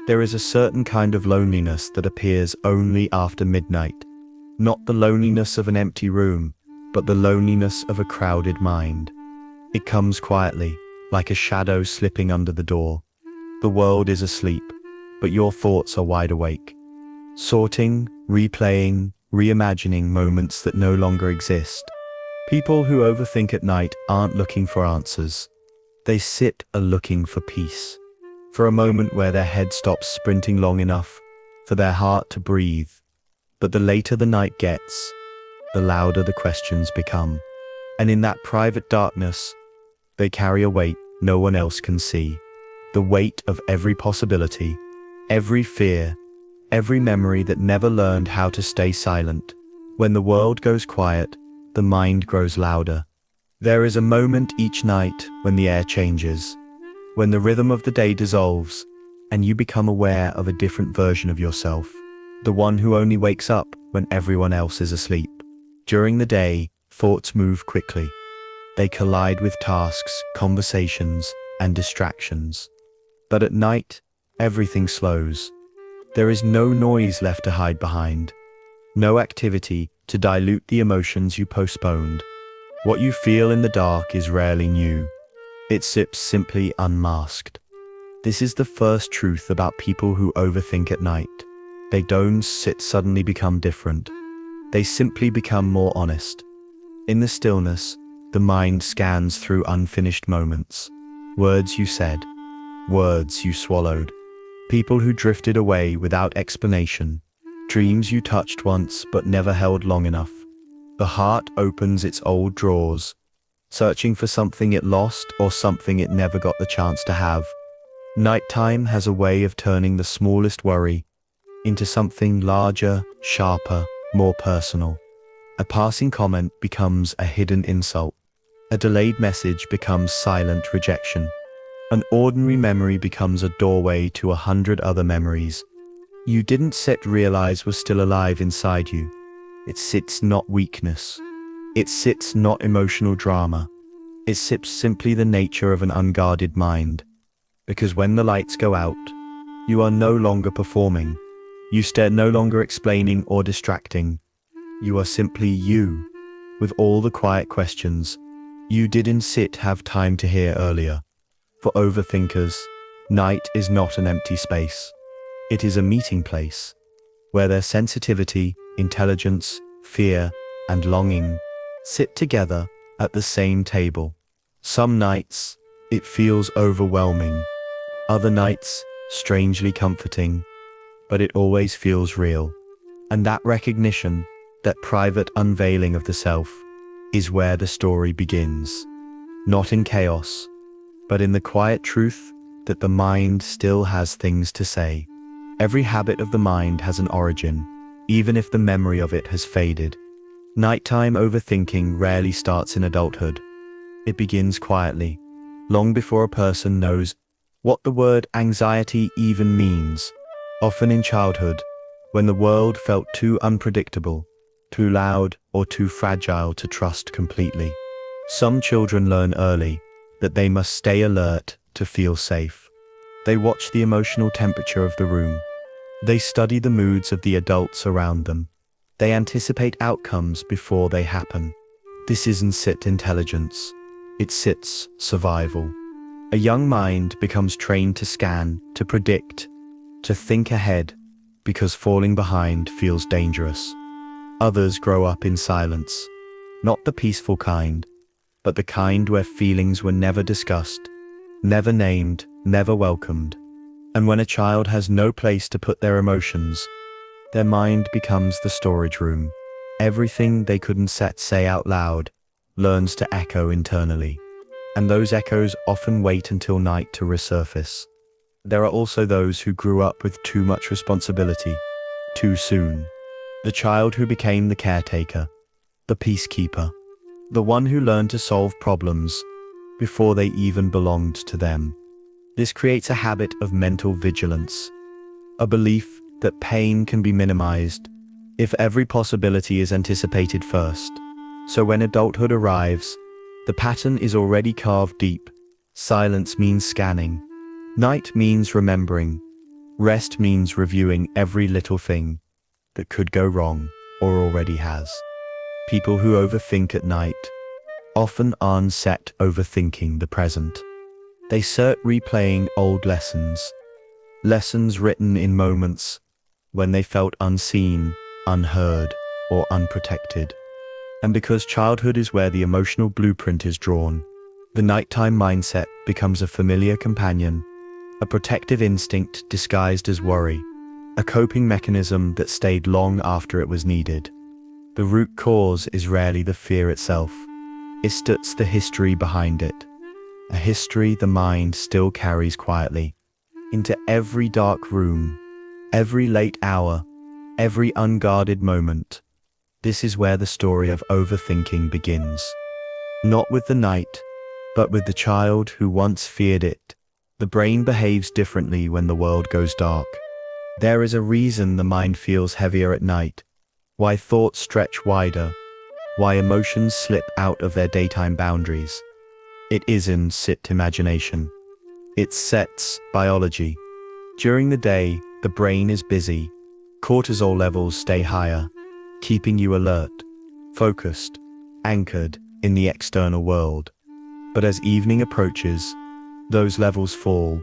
There is a certain kind of loneliness that appears only after midnight. Not the loneliness of an empty room, but the loneliness of a crowded mind. It comes quietly, like a shadow slipping under the door. The world is asleep, but your thoughts are wide awake, sorting, replaying, reimagining moments that no longer exist. People who overthink at night aren't looking for answers. They sit looking for peace, for a moment where their head stops sprinting long enough for their heart to breathe. But the later the night gets, the louder the questions become. And in that private darkness, they carry a weight no one else can see. The weight of every possibility, every fear, every memory that never learned how to stay silent. When the world goes quiet, the mind grows louder. There is a moment each night when the air changes, when the rhythm of the day dissolves, and you become aware of a different version of yourself, the one who only wakes up when everyone else is asleep. During the day, thoughts move quickly. They collide with tasks, conversations, and distractions. But at night, everything slows. There is no noise left to hide behind, no activity to dilute the emotions you postponed. What you feel in the dark is rarely new. It sits simply unmasked. This is the first truth about people who overthink at night. They don't suddenly become different. They simply become more honest. In the stillness, the mind scans through unfinished moments. Words you said, words you swallowed, people who drifted away without explanation, dreams you touched once but never held long enough. The heart opens its old drawers, searching for something it lost or something it never got the chance to have. Nighttime has a way of turning the smallest worry into something larger, sharper, more personal. A passing comment becomes a hidden insult. A delayed message becomes silent rejection. An ordinary memory becomes a doorway to 100 other memories you didn't realize was still alive inside you. It sits not weakness. It sits not emotional drama. It sits simply the nature of an unguarded mind. Because when the lights go out, you are no longer performing. You stare no longer explaining or distracting. You are simply you, with all the quiet questions you didn't have time to hear earlier. For overthinkers, night is not an empty space. It is a meeting place, where their sensitivity, intelligence, fear, and longing sit together at the same table. Some nights, it feels overwhelming. Other nights, strangely comforting. But it always feels real. And that recognition, that private unveiling of the self, is where the story begins. Not in chaos, but in the quiet truth that the mind still has things to say. Every habit of the mind has an origin, even if the memory of it has faded. Nighttime overthinking rarely starts in adulthood. It begins quietly, long before a person knows what the word anxiety even means. Often in childhood, when the world felt too unpredictable, too loud, or too fragile to trust completely. Some children learn early that they must stay alert to feel safe. They watch the emotional temperature of the room. They study the moods of the adults around them. They anticipate outcomes before they happen. This isn't intelligence. It sits survival. A young mind becomes trained to scan, to predict, to think ahead, because falling behind feels dangerous. Others grow up in silence, not the peaceful kind, but the kind where feelings were never discussed, never named, never welcomed. And when a child has no place to put their emotions, their mind becomes the storage room. Everything they couldn't say out loud learns to echo internally. And those echoes often wait until night to resurface. There are also those who grew up with too much responsibility, too soon. The child who became the caretaker, the peacekeeper, the one who learned to solve problems before they even belonged to them. This creates a habit of mental vigilance, a belief that pain can be minimized if every possibility is anticipated first. So when adulthood arrives, the pattern is already carved deep. Silence means scanning. Night means remembering. Rest means reviewing every little thing that could go wrong or already has. People who overthink at night often aren't set overthinking the present. They start replaying old lessons written in moments when they felt unseen, unheard, or unprotected. And because childhood is where the emotional blueprint is drawn, the nighttime mindset becomes a familiar companion, a protective instinct disguised as worry, a coping mechanism that stayed long after it was needed. The root cause is rarely the fear itself. It's the history behind it. A history the mind still carries quietly into every dark room, every late hour, every unguarded moment. This is where the story of overthinking begins. Not with the night, but with the child who once feared it. The brain behaves differently when the world goes dark. There is a reason the mind feels heavier at night, why thoughts stretch wider, why emotions slip out of their daytime boundaries. It isn't sit imagination. It sets biology. During the day, the brain is busy. Cortisol levels stay higher, keeping you alert, focused, anchored in the external world. But as evening approaches, those levels fall,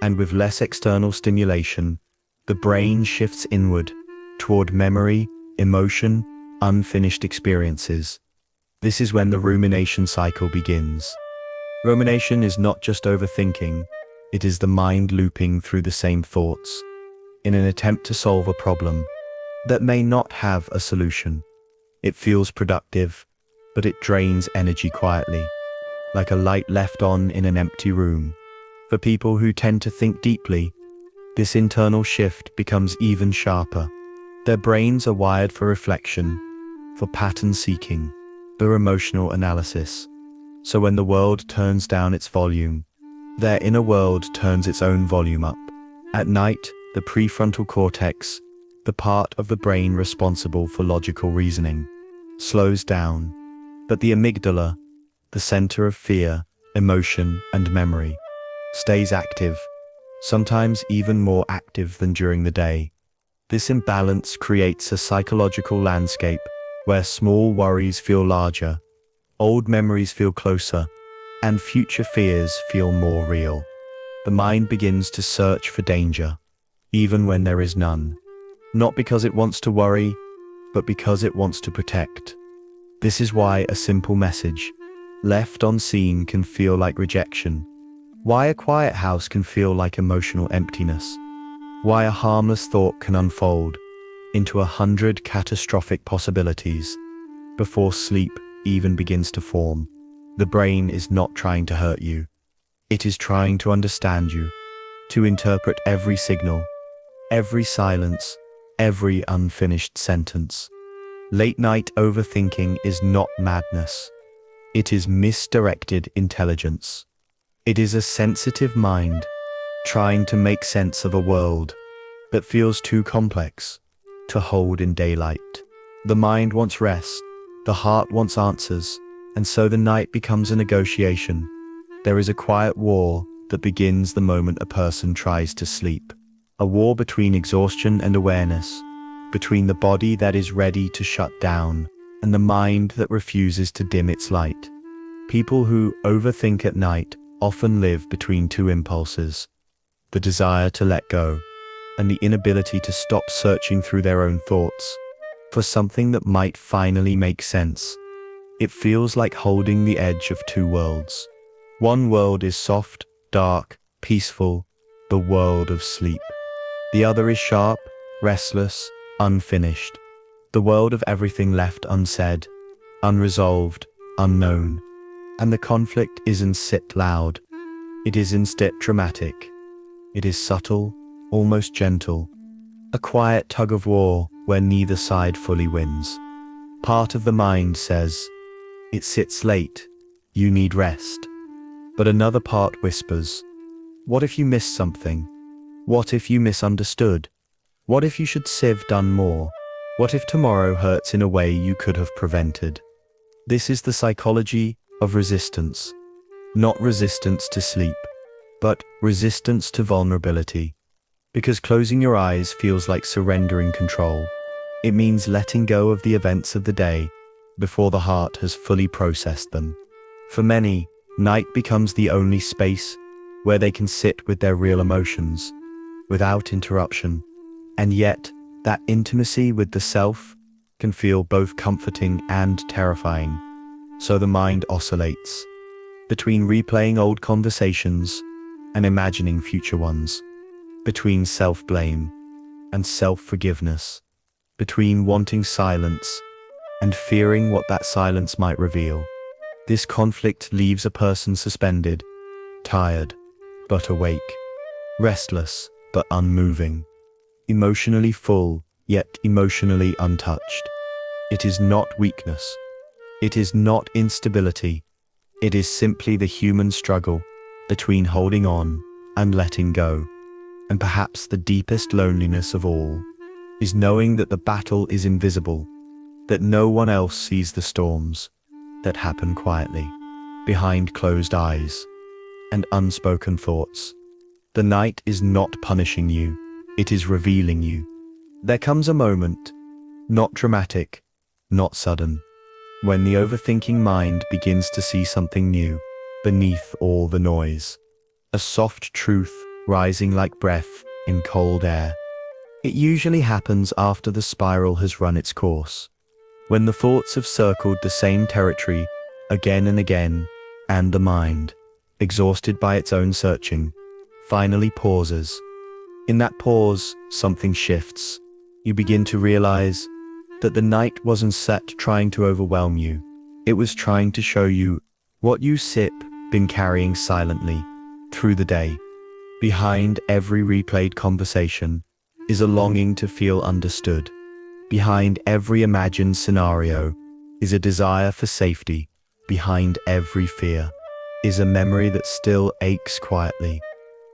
and with less external stimulation, the brain shifts inward, toward memory, emotion, unfinished experiences. This is when the rumination cycle begins. Rumination is not just overthinking, it is the mind looping through the same thoughts, in an attempt to solve a problem that may not have a solution. It feels productive, but it drains energy quietly, like a light left on in an empty room. For people who tend to think deeply, this internal shift becomes even sharper. Their brains are wired for reflection, for pattern seeking, for emotional analysis. So when the world turns down its volume, their inner world turns its own volume up. At night, the prefrontal cortex, the part of the brain responsible for logical reasoning, slows down, but the amygdala, the center of fear, emotion, and memory, stays active, sometimes even more active than during the day. This imbalance creates a psychological landscape where small worries feel larger, old memories feel closer, and future fears feel more real. The mind begins to search for danger, even when there is none. Not because it wants to worry, but because it wants to protect. This is why a simple message, left unseen, can feel like rejection. Why a quiet house can feel like emotional emptiness. Why a harmless thought can unfold into 100 catastrophic possibilities before sleep even begins to form. The brain is not trying to hurt you. It is trying to understand you, to interpret every signal, every silence, every unfinished sentence. Late night overthinking is not madness. It is misdirected intelligence. It is a sensitive mind trying to make sense of a world that feels too complex to hold in daylight. The mind wants rest, the heart wants answers, and so the night becomes a negotiation. There is a quiet war that begins the moment a person tries to sleep. A war between exhaustion and awareness, between the body that is ready to shut down and the mind that refuses to dim its light. People who overthink at night often live between two impulses: the desire to let go and the inability to stop searching through their own thoughts for something that might finally make sense. It feels like holding the edge of two worlds. One world is soft, dark, peaceful, the world of sleep. The other is sharp, restless, unfinished, the world of everything left unsaid, unresolved, unknown. And the conflict isn't sit loud. It is instead dramatic. It is subtle, almost gentle. A quiet tug of war where neither side fully wins. Part of the mind says, "It sits late, you need rest." But another part whispers, "What if you missed something? What if you misunderstood? What if you should have done more? What if tomorrow hurts in a way you could have prevented?" This is the psychology of resistance. Not resistance to sleep, but resistance to vulnerability. Because closing your eyes feels like surrendering control. It means letting go of the events of the day before the heart has fully processed them. For many, night becomes the only space where they can sit with their real emotions, without interruption. And yet, that intimacy with the self can feel both comforting and terrifying. So the mind oscillates between replaying old conversations and imagining future ones, between self-blame and self-forgiveness, between wanting silence and fearing what that silence might reveal. This conflict leaves a person suspended, tired but awake, restless but unmoving, emotionally full yet emotionally untouched. It is not weakness. It is not instability. It is simply the human struggle between holding on and letting go. And perhaps the deepest loneliness of all is knowing that the battle is invisible, that no one else sees the storms that happen quietly, behind closed eyes and unspoken thoughts. The night is not punishing you, it is revealing you. There comes a moment, not dramatic, not sudden, when the overthinking mind begins to see something new beneath all the noise. A soft truth rising like breath in cold air. It usually happens after the spiral has run its course, when the thoughts have circled the same territory again and again, and the mind, exhausted by its own searching, finally pauses. In that pause, something shifts. You begin to realize that the night wasn't set trying to overwhelm you. It was trying to show you what you been carrying silently through the day. Behind every replayed conversation is a longing to feel understood. Behind every imagined scenario is a desire for safety. Behind every fear is a memory that still aches quietly.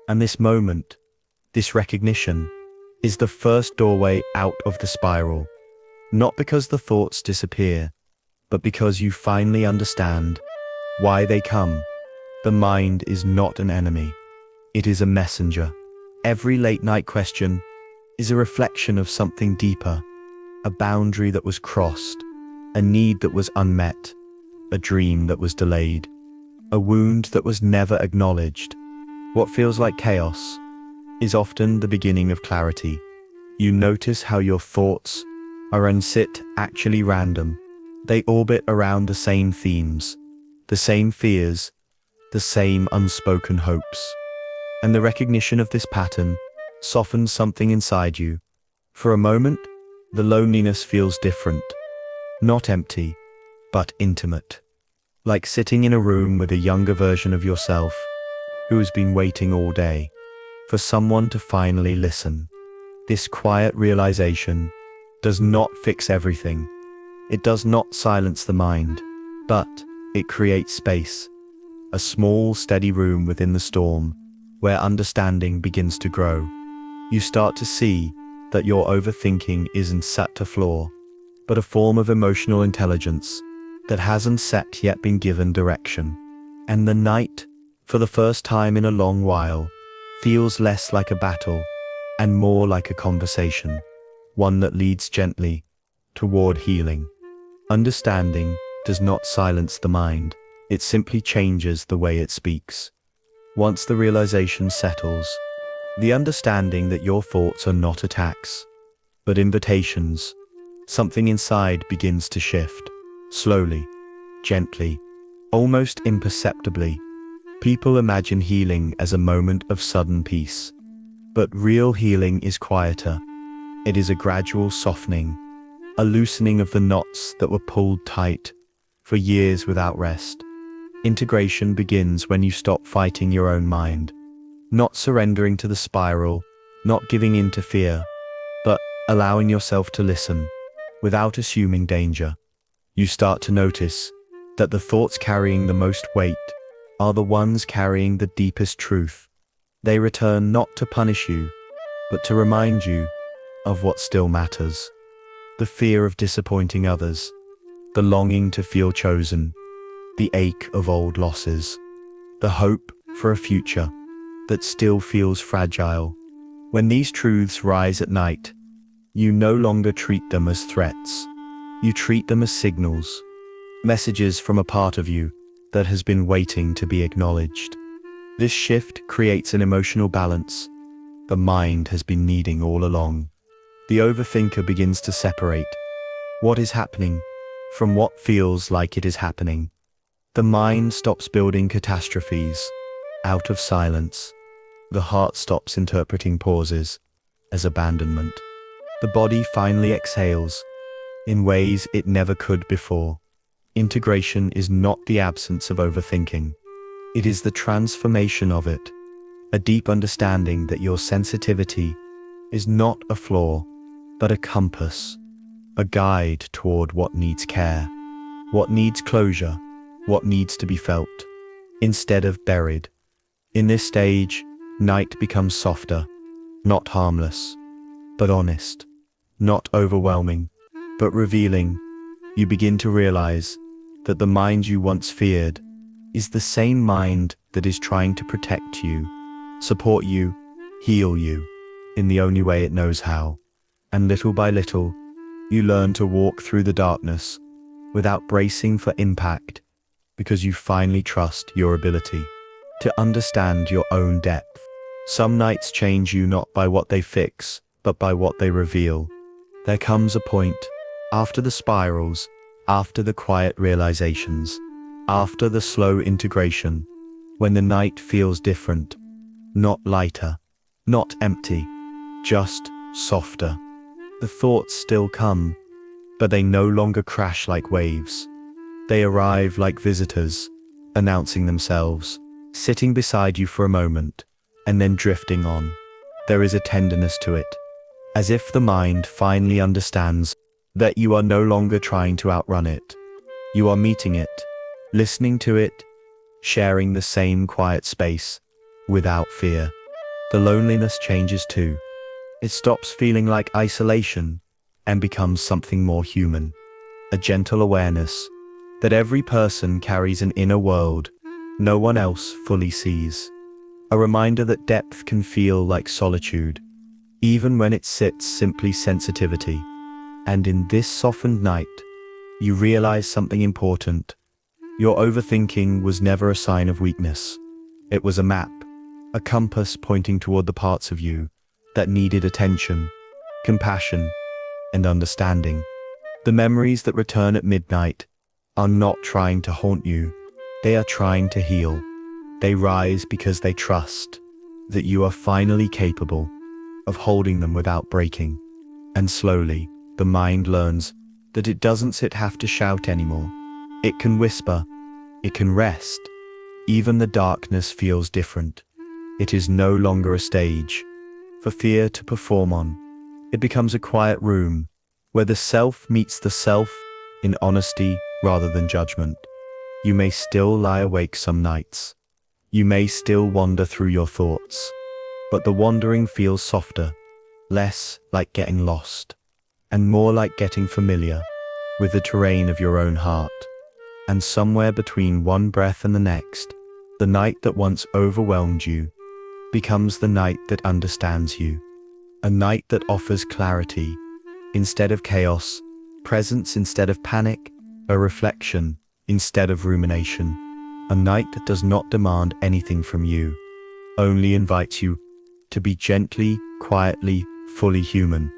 And this moment, this recognition, is the first doorway out of the spiral. Not because the thoughts disappear, but because you finally understand why they come. The mind is not an enemy. It is a messenger. Every late night question is a reflection of something deeper, a boundary that was crossed, a need that was unmet, a dream that was delayed, a wound that was never acknowledged. What feels like chaos is often the beginning of clarity. You notice how your thoughts are actually random. They orbit around the same themes, the same fears, the same unspoken hopes. And the recognition of this pattern softens something inside you. For a moment, the loneliness feels different. Not empty, but intimate. Like sitting in a room with a younger version of yourself who has been waiting all day for someone to finally listen. This quiet realization does not fix everything. It does not silence the mind, but it creates space. A small, steady room within the storm where understanding begins to grow. You start to see that your overthinking isn't set to flaw, but a form of emotional intelligence that hasn't yet been given direction. And the night, for the first time in a long while, feels less like a battle and more like a conversation, one that leads gently toward healing. Understanding does not silence the mind, it simply changes the way it speaks. Once the realization settles, the understanding that your thoughts are not attacks, but invitations, something inside begins to shift, slowly, gently, almost imperceptibly. People imagine healing as a moment of sudden peace, but real healing is quieter. It is a gradual softening, a loosening of the knots that were pulled tight for years without rest. Integration begins when you stop fighting your own mind, not surrendering to the spiral, not giving in to fear, but allowing yourself to listen without assuming danger. You start to notice that the thoughts carrying the most weight are the ones carrying the deepest truth. They return not to punish you, but to remind you of what still matters. The fear of disappointing others, the longing to feel chosen, the ache of old losses, the hope for a future that still feels fragile. When these truths rise at night, you no longer treat them as threats. You treat them as signals, messages from a part of you that has been waiting to be acknowledged. This shift creates an emotional balance the mind has been needing all along. The overthinker begins to separate what is happening from what feels like it is happening. The mind stops building catastrophes out of silence. The heart stops interpreting pauses as abandonment. The body finally exhales in ways it never could before. Integration is not the absence of overthinking. It is the transformation of it, a deep understanding that your sensitivity is not a flaw, but a compass, a guide toward what needs care, what needs closure, what needs to be felt, instead of buried. In this stage, night becomes softer, not harmless, but honest, not overwhelming, but revealing. You begin to realize that the mind you once feared is the same mind that is trying to protect you, support you, heal you, in the only way it knows how. And little by little, you learn to walk through the darkness without bracing for impact, because you finally trust your ability to understand your own depth. Some nights change you not by what they fix, but by what they reveal. There comes a point, after the spirals, after the quiet realizations, after the slow integration, when the night feels different, not lighter, not empty, just softer. The thoughts still come, but they no longer crash like waves. They arrive like visitors, announcing themselves, sitting beside you for a moment, and then drifting on. There is a tenderness to it, as if the mind finally understands that you are no longer trying to outrun it. You are meeting it, listening to it, sharing the same quiet space, without fear. The loneliness changes too. It stops feeling like isolation and becomes something more human. A gentle awareness that every person carries an inner world no one else fully sees. A reminder that depth can feel like solitude, even when it sits simply sensitivity. And in this softened night, you realize something important. Your overthinking was never a sign of weakness. It was a map, a compass pointing toward the parts of you that needed attention, compassion, and understanding. The memories that return at midnight are not trying to haunt you. They are trying to heal. They rise because they trust that you are finally capable of holding them without breaking. And slowly, the mind learns that it doesn't have to shout anymore. It can whisper. It can rest. Even the darkness feels different. It is no longer a stage for fear to perform on. It becomes a quiet room where the self meets the self in honesty rather than judgment. You may still lie awake some nights. You may still wander through your thoughts, but the wandering feels softer, less like getting lost, and more like getting familiar with the terrain of your own heart. And somewhere between one breath and the next, the night that once overwhelmed you becomes the night that understands you. A night that offers clarity instead of chaos, presence instead of panic, a reflection instead of rumination. A night that does not demand anything from you, only invites you to be gently, quietly, fully human.